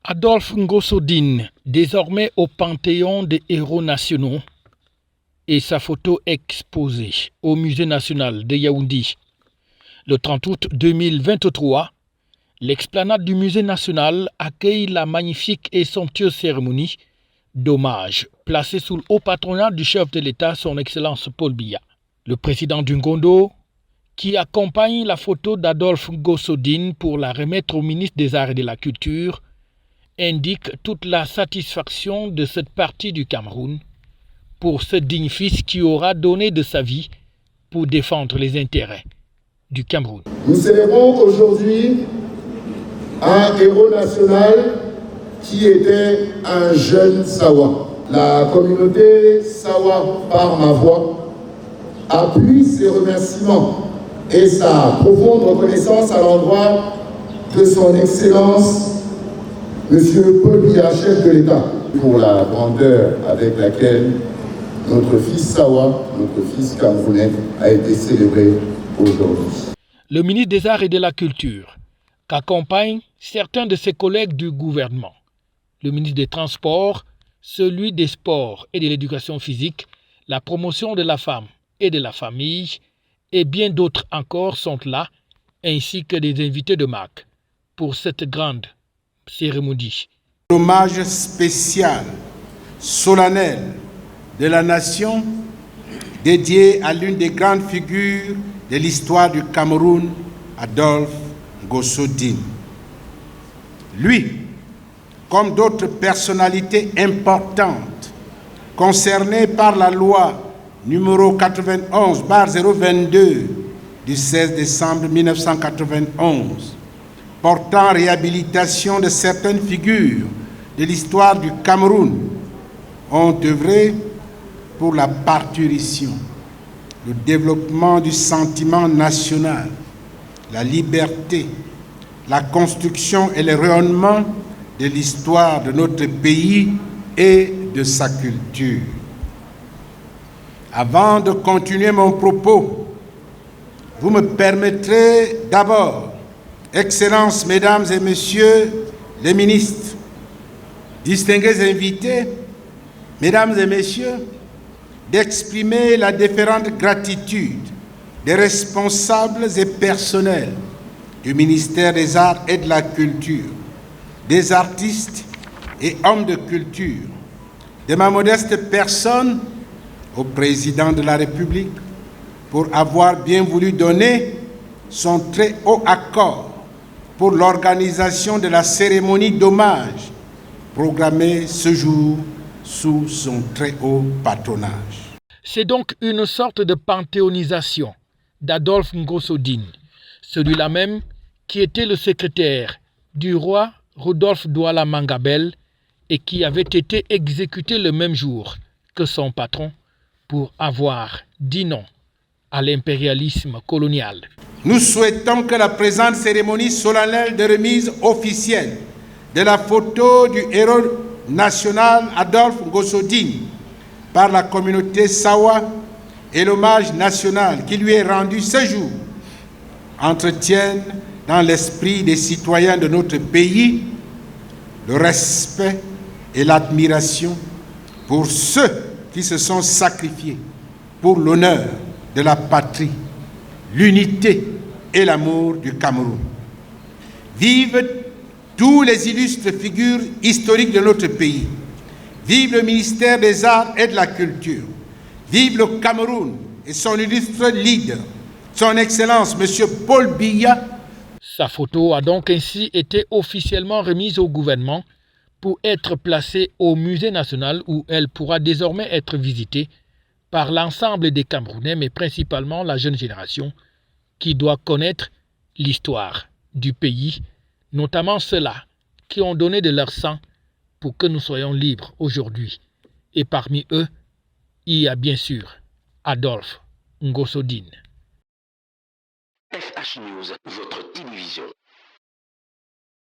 Adolphe Ngossodine, désormais au Panthéon des héros nationaux, et sa photo exposée au Musée national de Yaoundé. Le 30 août 2023, l'explanade du Musée national accueille la magnifique et somptueuse cérémonie d'hommage placée sous le haut patronat du chef de l'État, son Excellence Paul Biya. Le président du Ngondo, qui accompagne la photo d'Adolphe Ngossodine pour la remettre au ministre des Arts et de la Culture, indique toute la satisfaction de cette partie du Cameroun pour ce digne fils qui aura donné de sa vie pour défendre les intérêts du Cameroun. Nous célébrons aujourd'hui un héros national qui était un jeune Sawa. La communauté Sawa, par ma voix, appuie ses remerciements et sa profonde reconnaissance à l'endroit de son Excellence Monsieur Paul Biya, chef de l'État, pour la grandeur avec laquelle notre fils Sawa, notre fils camerounais, a été célébré aujourd'hui. Le ministre des Arts et de la Culture, qu'accompagnent certains de ses collègues du gouvernement, le ministre des Transports, celui des Sports et de l'Éducation physique, la promotion de la femme et de la famille, et bien d'autres encore sont là, ainsi que des invités de marque pour cette grande cérémonie. L'hommage spécial, solennel de la nation dédié à l'une des grandes figures de l'histoire du Cameroun, Adolphe Ngossodine. Lui, comme d'autres personnalités importantes concernées par la loi numéro 91/022 du 16 décembre 1991, portant réhabilitation de certaines figures de l'histoire du Cameroun, ont œuvré pour la parturition, le développement du sentiment national, la liberté, la construction et le rayonnement de l'histoire de notre pays et de sa culture. Avant de continuer mon propos, vous me permettrez d'abord, Excellences, Mesdames et Messieurs les ministres, distingués invités, Mesdames et Messieurs, d'exprimer la déférente gratitude des responsables et personnels du ministère des Arts et de la Culture, des artistes et hommes de culture, de ma modeste personne au président de la République pour avoir bien voulu donner son très haut accord pour l'organisation de la cérémonie d'hommage programmée ce jour sous son très haut patronage. C'est donc une sorte de panthéonisation d'Adolphe Ngossodine, celui-là même qui était le secrétaire du roi Rodolphe Douala Mangabel et qui avait été exécuté le même jour que son patron pour avoir dit non à l'impérialisme colonial. Nous souhaitons que la présente cérémonie solennelle de remise officielle de la photo du héros national Adolphe Ngossodine par la communauté Sawa et l'hommage national qui lui est rendu ce jour entretiennent dans l'esprit des citoyens de notre pays le respect et l'admiration pour ceux qui se sont sacrifiés pour l'honneur de la patrie, l'unité et l'amour du Cameroun. Vive tous les illustres figures historiques de notre pays. Vive le ministère des Arts et de la Culture. Vive le Cameroun et son illustre leader, son Excellence M. Paul Biya. Sa photo a donc ainsi été officiellement remise au gouvernement pour être placée au Musée national où elle pourra désormais être visitée par l'ensemble des Camerounais, mais principalement la jeune génération qui doit connaître l'histoire du pays, notamment ceux-là qui ont donné de leur sang pour que nous soyons libres aujourd'hui. Et parmi eux, il y a bien sûr Adolphe Ngossodine. FH News, votre télévision.